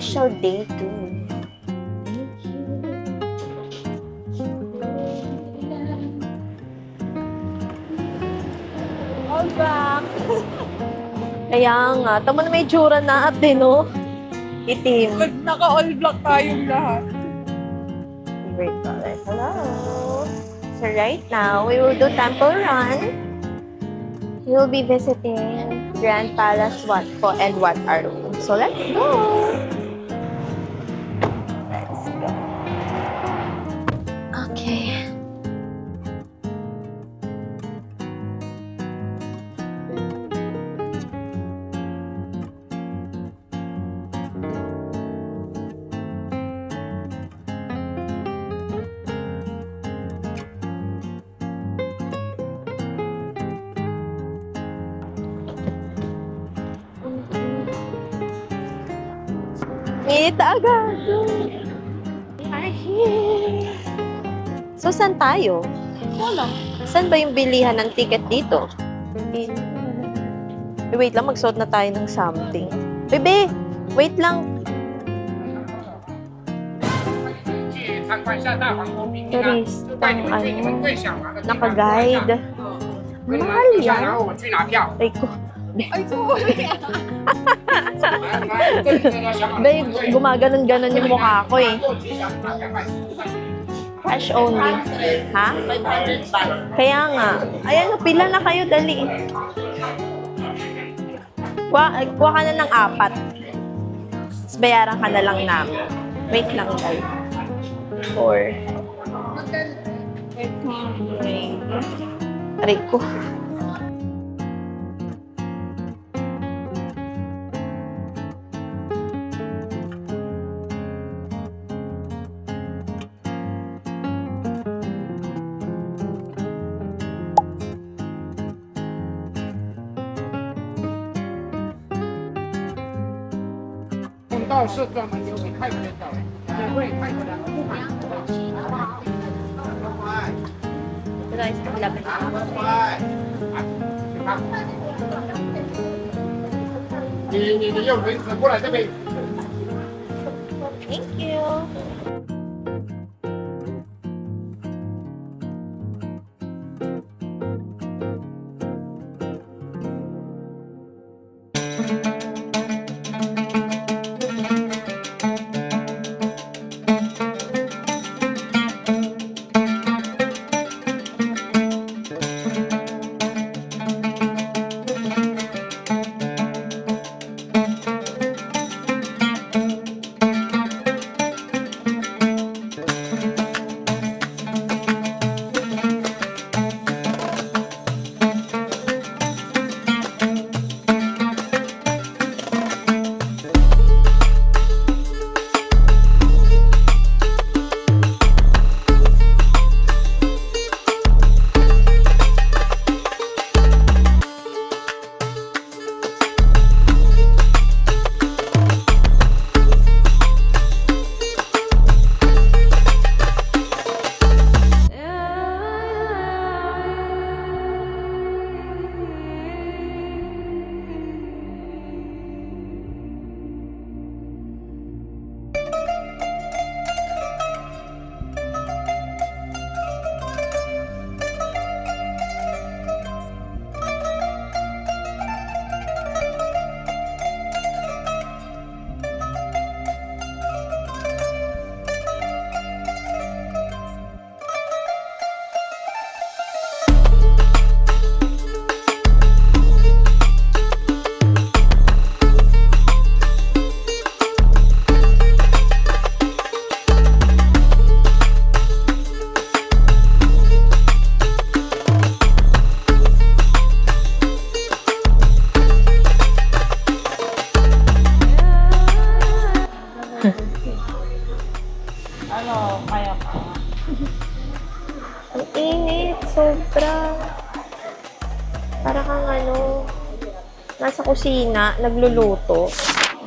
special day too. All back. Kaya nga, tama na may tsura natin, no? Itim. Naka-all black tayong lahat. Wait, hello. So right now, we will do temple run. We will be visiting Grand Palace Wat Po and Wat Arun. So let's go! Let's go. Okay. Init agad. Are here. So, saan tayo? Wala. Saan ba yung bilihan ng ticket dito? Wait lang, magsuot na tayo ng something. Bebe, wait lang. Turistang naka-guide. Mahal yan. Ay ko. Ay, sorry. Babe, gumaganon-ganon yung mukha ko eh. Cash only. Ha? 500 baht. Kaya nga. Ayan, pila na kayo, dali. Kuha ka na ng 4. Tapos bayaran ka na lang namin. Wait lang, guys. 4. Aray ko. Guys, paglapit na. 你用轮子过来这边。 Thank you. Ano, kaya ka? Ang init, sobra. Para kang nasa kusina, nagluluto.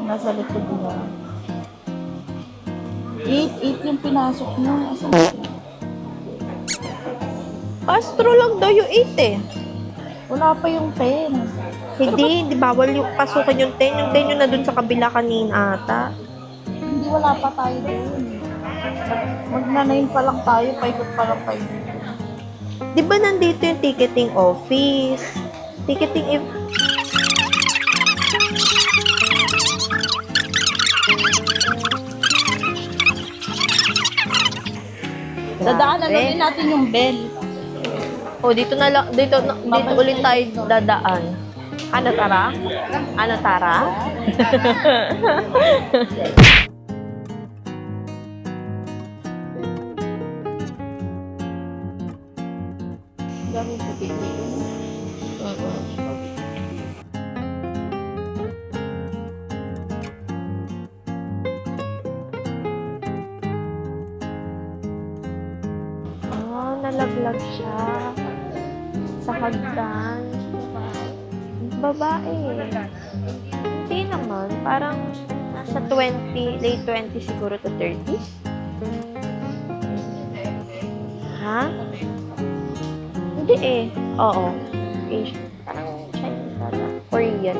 Nasa likod mo. 8 yung pinasok mo. Astro lang daw yung 8 eh. Wala pa yung 10. Hindi bawal yung pasukan yung 10. Yung 10 yung na dun sa kabila kanina ata. wala pa tayo doon. Magnanayin pa lang tayo, paikot pa lang tayo. Di ba nandito yung ticketing office? Ticketing Dadaanan Grabe. ulit natin yung bell. Oh, dito na lang, dito ulit tayo dadaan. Ano tara? Ano tara? Dami puti. Oh, nalaglag siya. Sa hagdan. Babae. Hindi naman. Parang nasa 20, late 20 siguro to 30s. Ha? Hindi eh. Oo. Asian. Parang Chinese ata. Korean.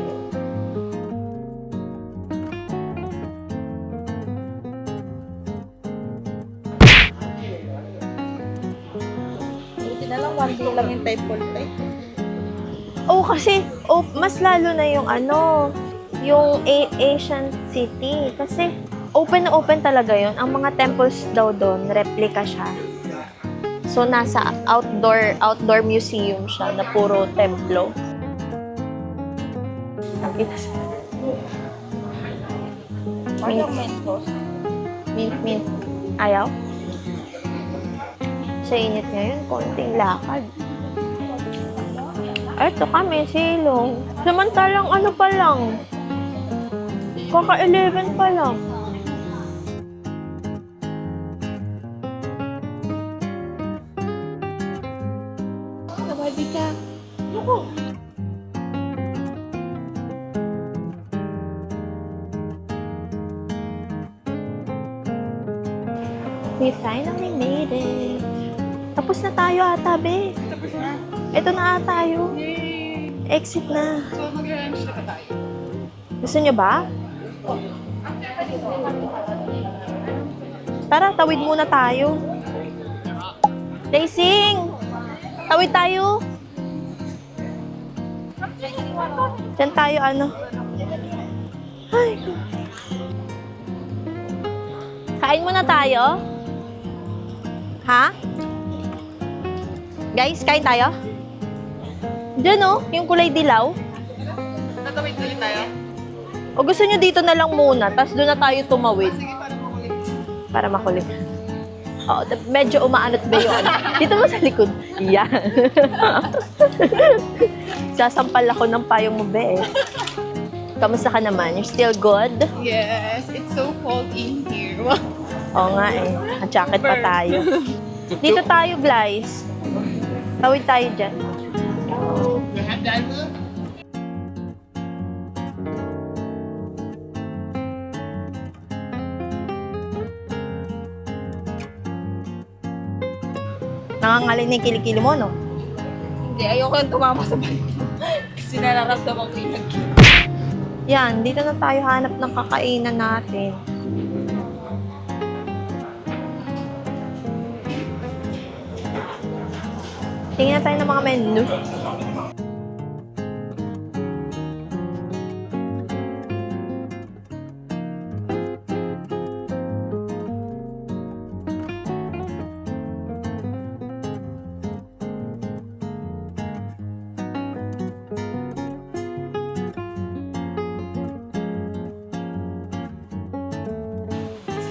Buti na lang, 1 day lang yung type tayo. Oh, kasi mas lalo na yung yung Asian City. Kasi open na open talaga yun. Ang mga temples daw doon, replica siya. So, nasa outdoor museum siya na puro templo. Nakita siya. Parang Mentos. Mint. Ayaw? Sa init ngayon, konting lakad. Eto kami, silong. Samantalang ano pa lang. Kaka-11 pa lang. Sabi ka. Naku. We finally made it. Tapos na tayo ata, be. Ito na ata tayo. Exit na. So, mag-lunch na tayo. Gusto nyo ba? Tara, tawid muna tayo. Daising! Tawid tayo. Diyan tayo, Ay. Kain muna tayo. Ha? Guys, kain tayo? Diyan yung kulay dilaw. Natawid ulit tayo? O gusto nyo dito na lang muna, tapos doon na tayo tumawid. Sige, para makulit. Para makulit. Oo, medyo umaanot ba yun? Dito mo sa likod. Yan. Sasampal ako ng payong mo, be. Kamusta ka naman? You're still good? Yes, it's so cold in here. Oo nga eh. Jacket pa tayo. Dito tayo, guys. Tawid tayo dyan. Nangangalay na yung kilikili mo, no? Hindi, ayoko yung tumama sa balik. Kasi nararamdaman ko yung Yan, dito na tayo hanap ng kakainan natin. Tingnan tayo ng mga menu.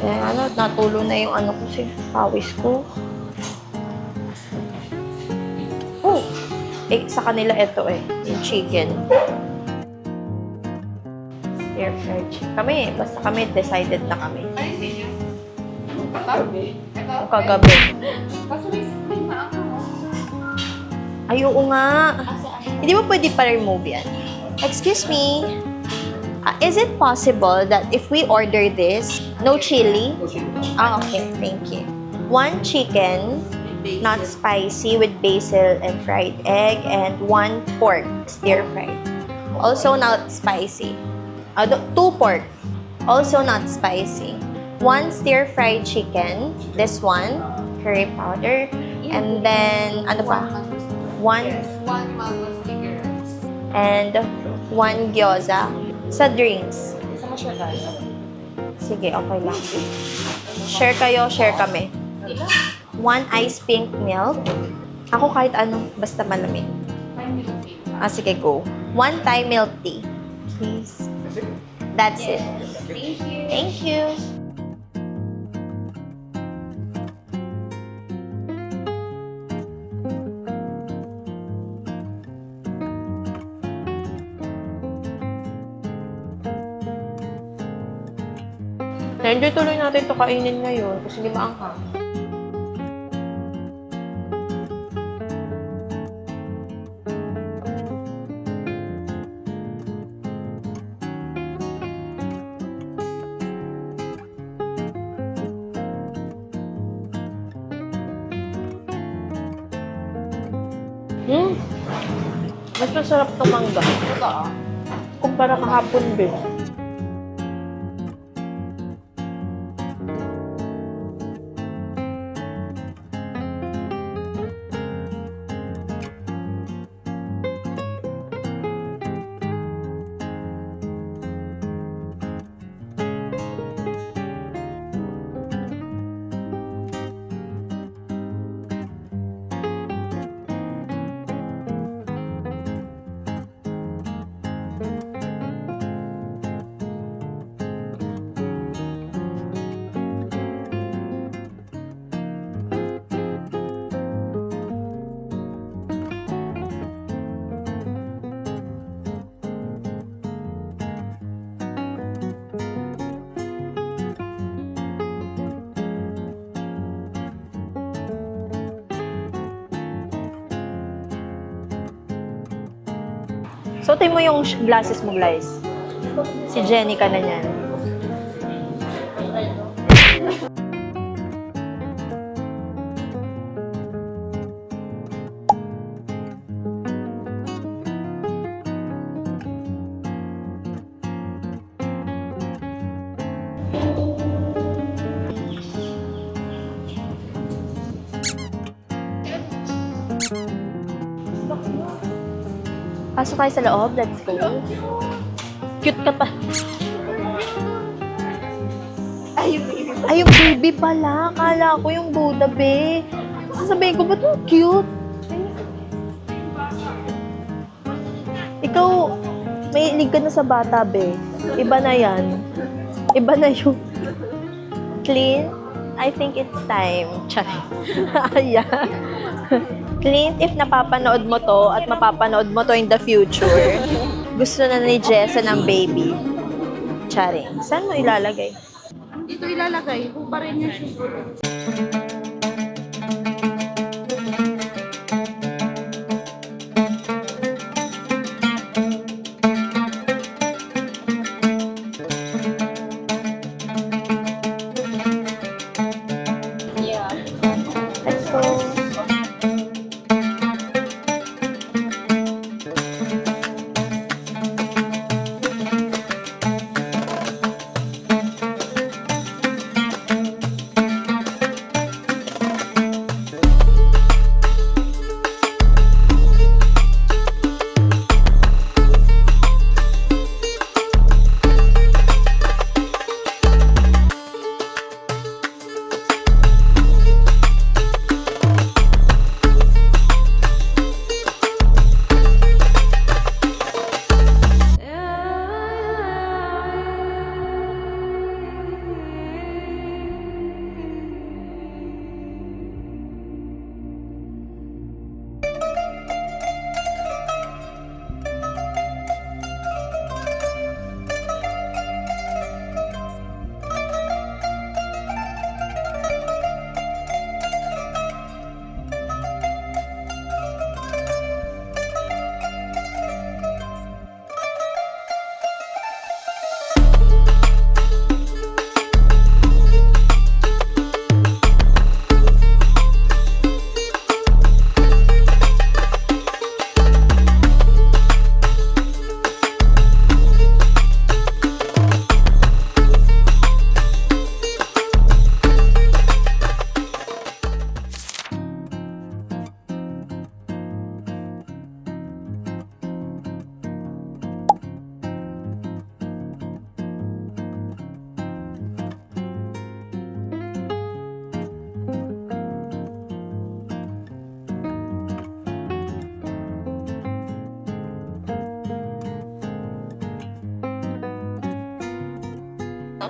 Eh, natulo na yung kasi pawis ko. Oh! Eh, sa kanila ito yung chicken. Stir fried chicken. Basta kami, decided na kami. Ay, sige. Yung kagabi. Kaso may maangang mo. Ay, oo nga. Hindi mo pwede pa-remove yan. Excuse me. Is it possible that if we order this, no chili? Ah, okay. Thank you. 1 chicken, not spicy, with basil and fried egg, and 1 pork, stir-fried. Also not spicy. 2 pork, also not spicy. 1 stir-fried chicken, this one, curry powder, and then, ano pa? 1, One mango sticker. and 1 gyoza. Sa drinks. Saan siya guys? Sige, okay lang. Share kayo, share kami. 1 ice pink milk. Ako kahit ano, basta malamig. Sige, go. 1 Thai milk tea. Please. That's it. Thank you. Hindi tuloy natin ito kainin ngayon kasi hindi maanghang. Mas masarap itong mangga. Kumpara kahapon din. Suotin mo yung glasses mo, guys. Si Jenny ka na niyan. Pasok kayo sa loob. Let's go. Cute ka pa. Ay, yung baby pala. Akala ko yung Buddha, be. Sasabihin ko, ba't yung cute? Ikaw, may ilig ka na sa bata, be. Iba na yan. Iba na yung clean. I think it's time. Charing. Ayan. Clint, if napapanood mo to at mapapanood mo to in the future, gusto na ni Jessa ng baby. Charing. Saan mo ilalagay? Dito ilalagay. Pa rin niya siya. Let's go.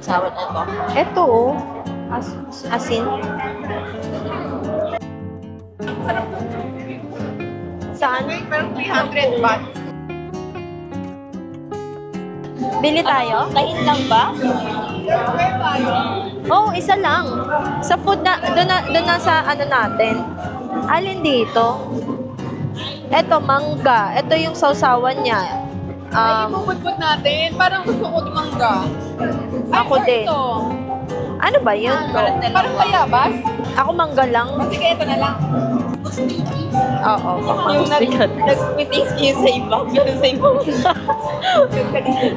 sausawan na ito? Eto, oh. Asin. Saan? Pero 300 baht. Bili tayo? Tahin lang ba? Oo, isa lang. Sa food na, doon na sa ano natin. Alin dito? Eto, mangga. Eto yung sausawan niya. Ibubudbud natin. Parang gusto ko mangga. Ako din. Ito. Ano ba yun? Parang bayabas. Ako mangga lang. Sige, ito na lang. Oo, Yung nag-taste kayo sa iba. Pero sa iba.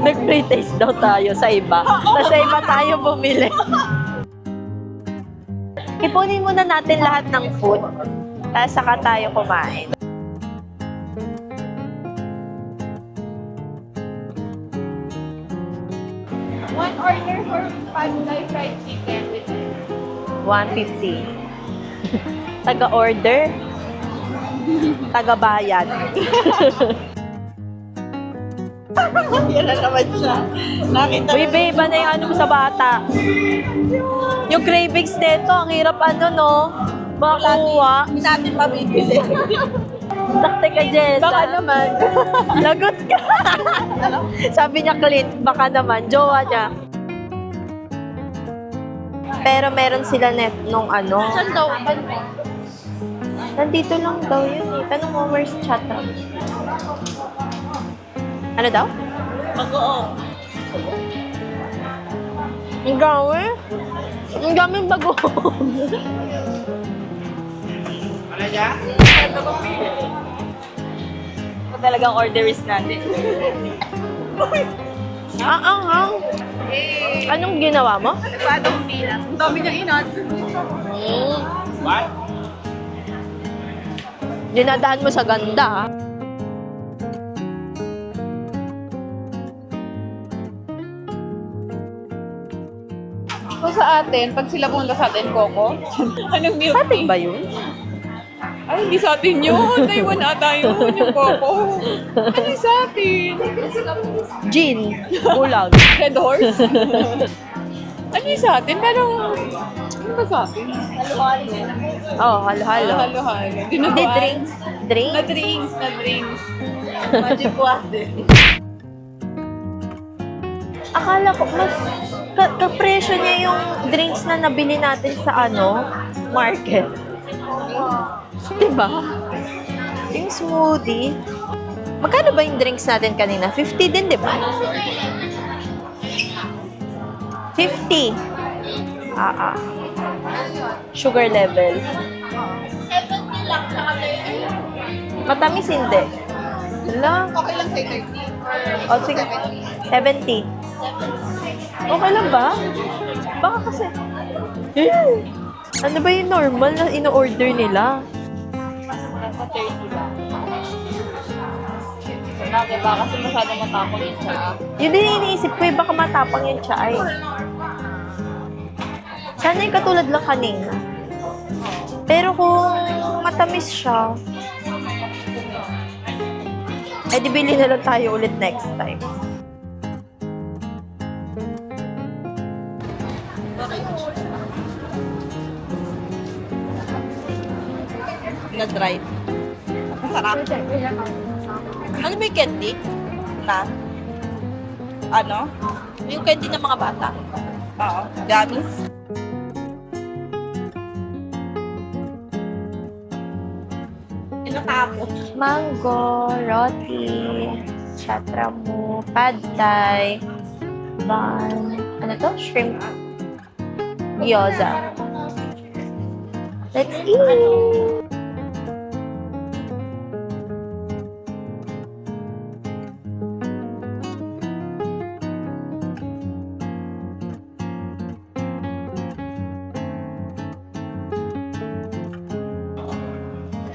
Nag-free taste daw tayo sa iba. Sa iba tayo bumili. Ipunin muna natin lahat ng food. Tapos saka tayo kumain. One order for pad thai fried chicken. 150. Taga-order. Taga-bayad. Yan na naman siya. Nakita Uy, babe, iba na yung ano mo sa bata. Yung cravings nito, ang hirap ano, no? Makuha. Hindi natin mabibili. Takte ka, Jess. Baka naman. Lagot ka. Sabi niya, Clint, baka naman. Jowa niya. Pero meron sila net nung ano. Saan daw? Nandito lang daw yun eh. Tanong mo, where's chata? Ano daw? Mag-oo. Ang gawi. Ang daming bago. Ano niya? Ito talagang order is natin. Ang. Anong ginawa mo? Padong bilang. Ang dami niya inat. What? Dinadahan mo sa ganda. Ah. Kung sa atin, pag sila pumunta sa atin, Coco, anong milk Sa atin tea? ba yun? Ay, hindi sa atin yun. Taiwan ata yun, yung Coco. Ano yung sa atin? Gin. Bulag. Red horse? Ano yung sa atin? Pero, ano ba sa atin? Oh, halo-halo. Halo-halo. Hindi, Dinuguan. drinks. Drinks? Na drinks. Magic water. Akala ko, mas kapresyo niya yung drinks na nabili natin sa ano, market. Diba? Yung smoothie. Magkano ba yung drinks natin kanina? 50 din, di ba? 50. Sugar level. 70 lang sa Matamis hindi. Wala. Okay lang sa 30. O, sige. 70. Okay lang ba? Baka kasi. Ano ba yung normal na ino-order nila? Nasa 30 lang. Sabi ba? Kasi masyadong matapang yung siya. Yun din yung iniisip ko, baka matapang yung tsaay. Sana yung katulad lang kanina. Pero kung matamis siya, eh di bili na lang tayo ulit next time. Na-dry. Masarap. Ano ba yung candy? Na? Ano? Yung candy ng mga bata. Oo. Gummies. Inatapos. Mango, roti, chatramu, pad thai, bun, ano to? Shrimp, gyoza. Let's eat!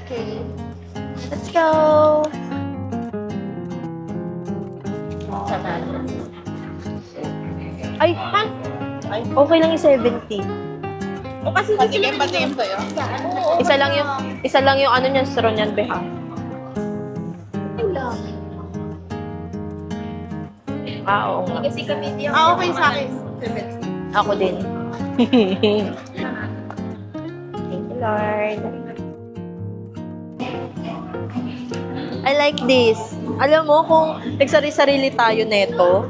Okay. Let's go! Ay, ha? Okay lang yung 70. O kasi patigim sa'yo. Isa lang yung ano niyan, straw niyan, beha. Oo nga. Okay sa akin. Ako din. Thank you, Lord. I like this. Alam mo, kung nagsari-sarili tayo neto,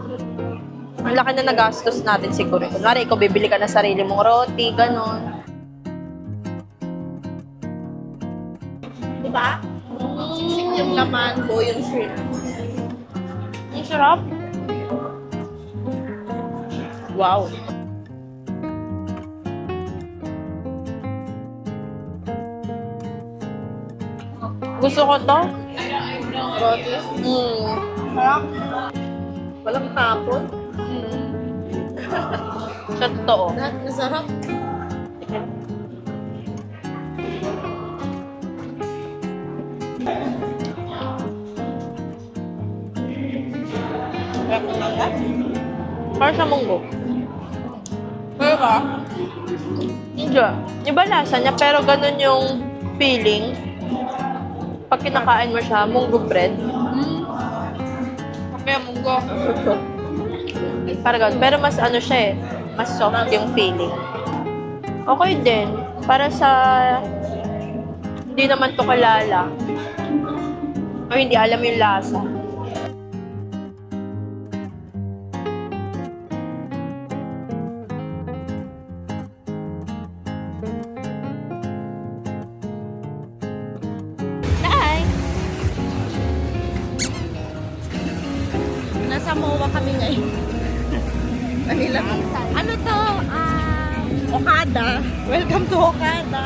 ang laki na nagastos natin siguro. Kunwari, ikaw bibili ka ng sarili mong roti, ganon. Diba? Sisik yung laman ko, yung shrimp. Ang sarap. Wow. Gusto ko to. Roti? Sarap. Walang tapon. Sa totoo. Masarap. Sarap ng mangga. Para sa munggo. Pero ba? Hindi. Iba lasa niya, pero ganun yung feeling. Pag kinakain mo siya, munggo bread. Kape ang munggo. Para ganun. Pero mas ano siya eh. Mas soft yung feeling. Okay din. Para sa hindi naman to kalala. O hindi alam yung lasa. Hi! Nasa MOA kami ngayon. Manila. Ano to? Okada. Welcome to Okada.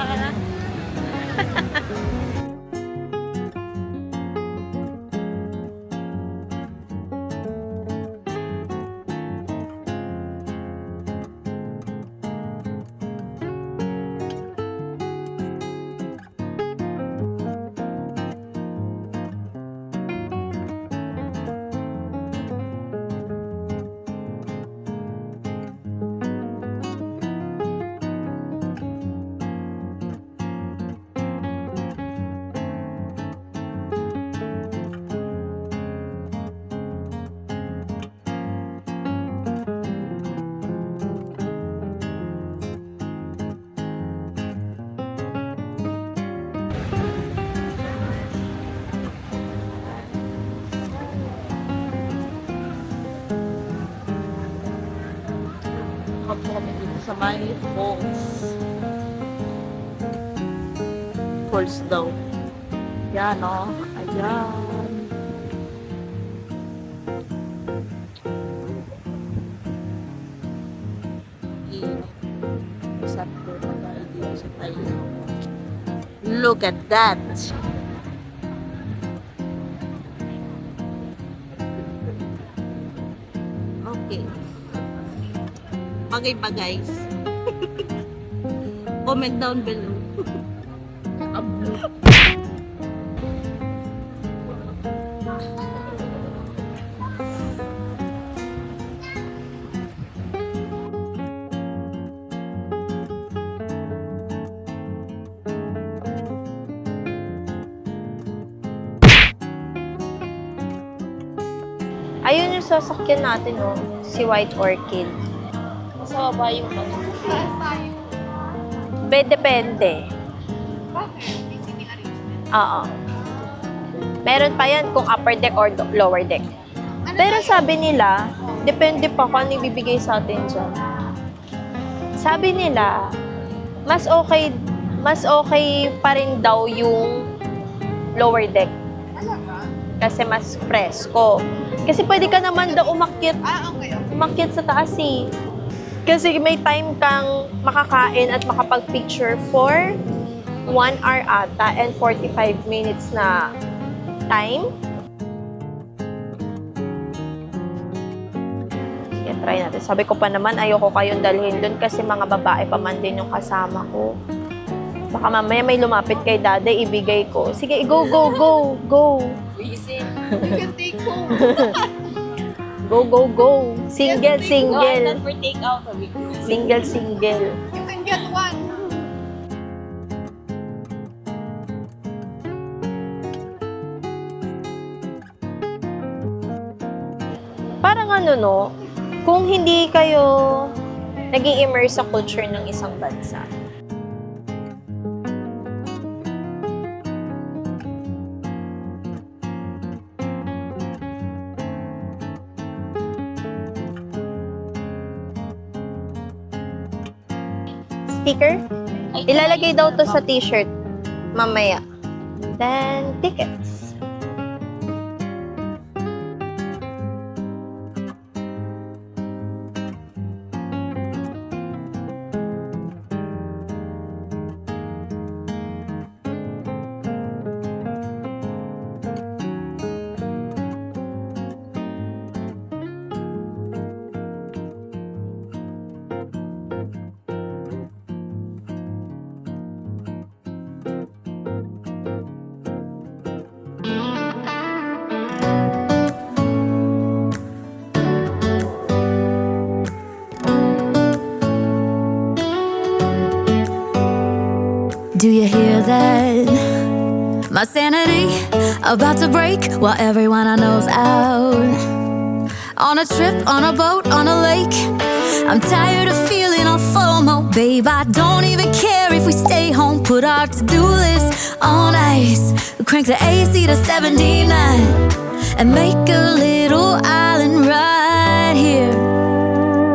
Kapag kami dito sa may falls. Falls daw. Yan o. Ayan. Isang po na dito sa tayo. Look at that. Okay. Bagay ba guys? Comment down below. Ayun yung sasakyan natin, no? Si White Orchid. Sa baba yung ano. Depende. Oo. Meron pa yan kung upper deck or lower deck. Pero sabi nila, depende pa kung ano ibibigay sa atin dyan. Sabi nila, mas okay pa rin daw yung lower deck. Kasi mas presko. Kasi pwede ka naman daw umakyat sa taas eh. Kasi may time kang makakain at makapag-picture for 1 hour ata and 45 minutes na time. Sige, try natin. Sabi ko pa naman, ayoko kayong dalhin dun kasi mga babae pa man din yung kasama ko. Baka mamaya may lumapit kay Dada, ibigay ko. Sige, go, go, go, go. Easy. You can take home. Go, go, go. Single, No, single. not for take out. Single, single. You can get one. Parang ano no, kung hindi kayo nag-i-immerse sa culture ng isang bansa. Sticker? Ilalagay daw to sa t-shirt mamaya. Then, tickets. Do you hear that? My sanity about to break while everyone I know's out. On a trip, on a boat, on a lake. I'm tired of feeling all FOMO, babe. I don't even care if we stay home. Put our to-do list on ice. Crank the AC to 79 and make a little island right here.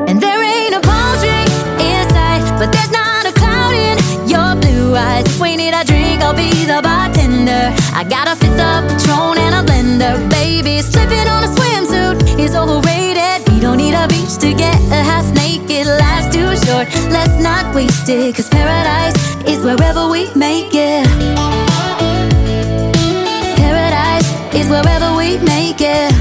And there ain't a palm tree in sight, but there's not a cloud in your blue eyes. If we need a drink, I'll be the bartender. I got a fifth of Patron and a blender, baby. Slipping on a swimsuit is overrated. We don't need a beach to get a half naked. Life's too short, let's not waste it. Cause paradise is wherever we make it. Paradise is wherever we make it.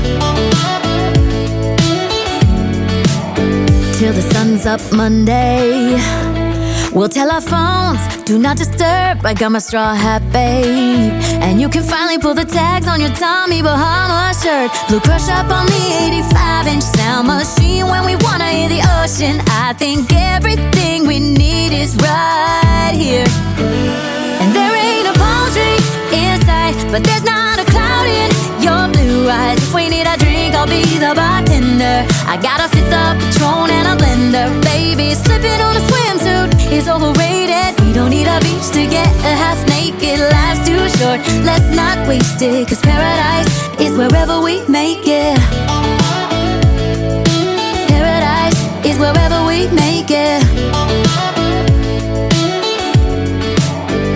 Till the sun's up Monday, we'll tell our phones, do not disturb. I got my straw hat, babe. And you can finally pull the tags on your Tommy Bahama shirt. Blue crush up on the 85-inch sound machine when we wanna hear the ocean. I think everything we need is right here. And there ain't a palm tree in sight, but there's not a cloud in your blue eyes. If we need a drink, I'll be the bartender. I got a fifth of Patron and a blender, baby. Slipping on a swimsuit is overrated. We don't need a beach to get a half naked. Life's too short, let's not waste it. Cause paradise is wherever we make it. Paradise is wherever we make it.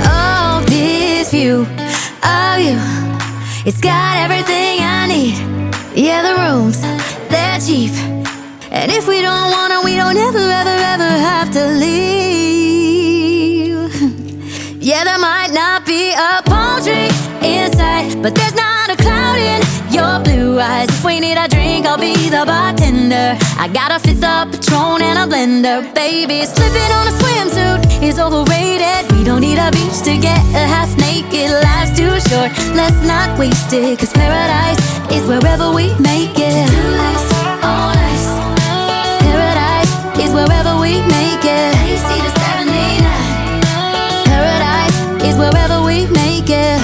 Oh, this view of you, it's got everything I need. Yeah, the rooms, they're cheap. And if we don't wanna, we don't ever, ever, ever have to leave. Yeah, there might not be a palm tree in sight, but there's not a cloud in your blue eyes. If we need a drink, I'll be the bartender. I got a fifth of Patron and a blender, baby. Slipping on a swimsuit is overrated. We don't need a beach to get a half naked. Life's too short, let's not waste it. Cause paradise is wherever we make it. All nice. Paradise is wherever we make it. AC to 79. Paradise is wherever we make it.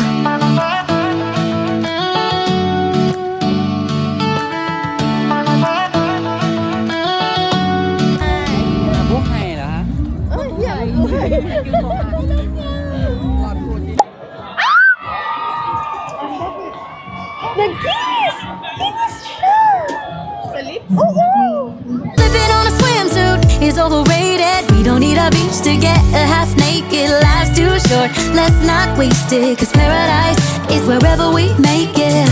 Book ให้เหรอฮะ The kiss! It is true! Living on a swimsuit is overrated. We don't need a beach to get a half naked. Life's too short, let's not waste it. Cause paradise is wherever we make it.